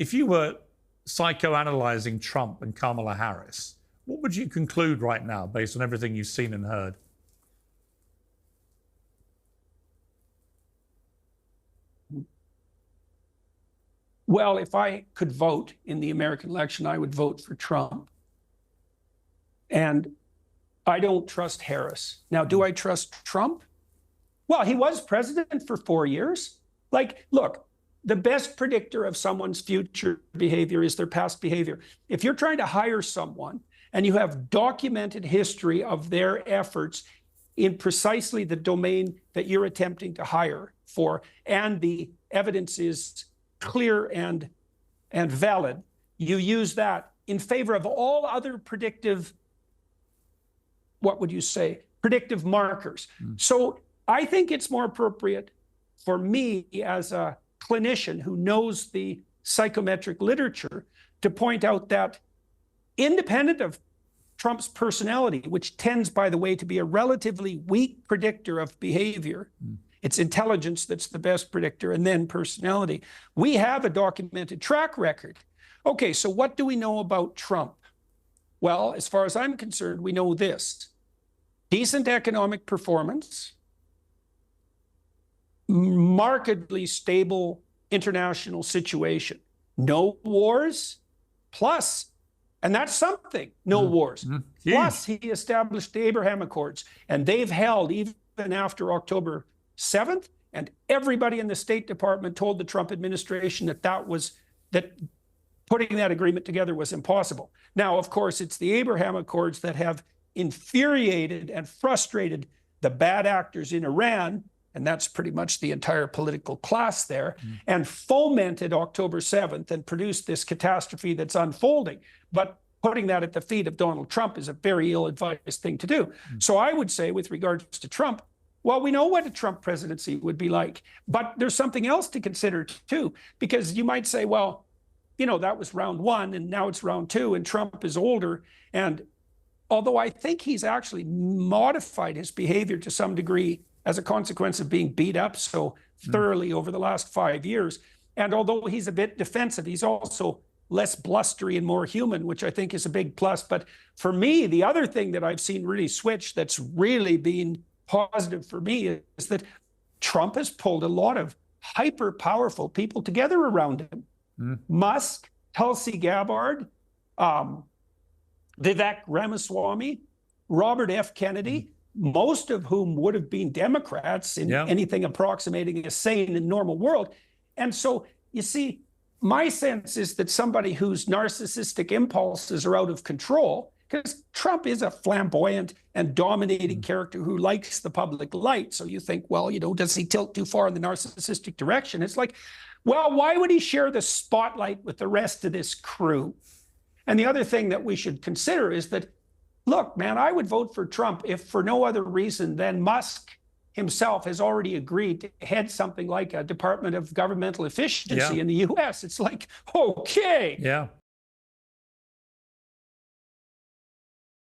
If you were psychoanalyzing Trump and Kamala Harris, what would you conclude right now based on everything you've seen and heard? Well, if I could vote in the American election, I would vote for Trump. And I don't trust Harris. Now, do I trust Trump? Well, he was president for 4 years. Like, look, the best predictor of someone's future behavior is their past behavior. If you're trying to hire someone and you have documented history of their efforts in precisely the domain that you're attempting to hire for, and the evidence is clear and valid, you use that in favor of all other predictive, what would you say, predictive markers. So I think it's more appropriate for me as a clinician who knows the psychometric literature to point out that, independent of Trump's personality, which tends, by the way, to be a relatively weak predictor of behavior, it's intelligence that's the best predictor, and then personality, we have a documented track record. Okay, so what do we know about Trump? Well, as far as I'm concerned, we know this: decent economic performance, markedly stable international situation, no wars, plus, and that's something, no wars. Plus, he established the Abraham Accords, and they've held even after October 7th, and everybody in the State Department told the Trump administration that putting that agreement together was impossible. Now, of course, it's the Abraham Accords that have infuriated and frustrated the bad actors in Iran, and that's pretty much the entire political class there, and fomented October 7th and produced this catastrophe that's unfolding. But putting that at the feet of Donald Trump is a very ill-advised thing to do. So I would say, with regards to Trump, well, we know what a Trump presidency would be like, but there's something else to consider too, because you might say, well, you know, that was round one and now it's round two and Trump is older. And although I think he's actually modified his behavior to some degree as a consequence of being beat up so thoroughly over the last 5 years, and although he's a bit defensive, he's also less blustery and more human, which I think is a big plus. But for me, the other thing that I've seen really switch that's really been positive for me is that Trump has pulled a lot of hyper-powerful people together around him. Musk, Tulsi Gabbard, Vivek Ramaswamy, Robert F. Kennedy, most of whom would have been Democrats in anything approximating a sane and normal world. And so, you see, my sense is that somebody whose narcissistic impulses are out of control, because Trump is a flamboyant and dominating character who likes the public light. So you think, well, you know, does he tilt too far in the narcissistic direction? It's like, well, why would he share the spotlight with the rest of this crew? And the other thing that we should consider is that, look, man, I would vote for Trump if for no other reason than Musk himself has already agreed to head something like a Department of Governmental Efficiency in the US. It's like, okay,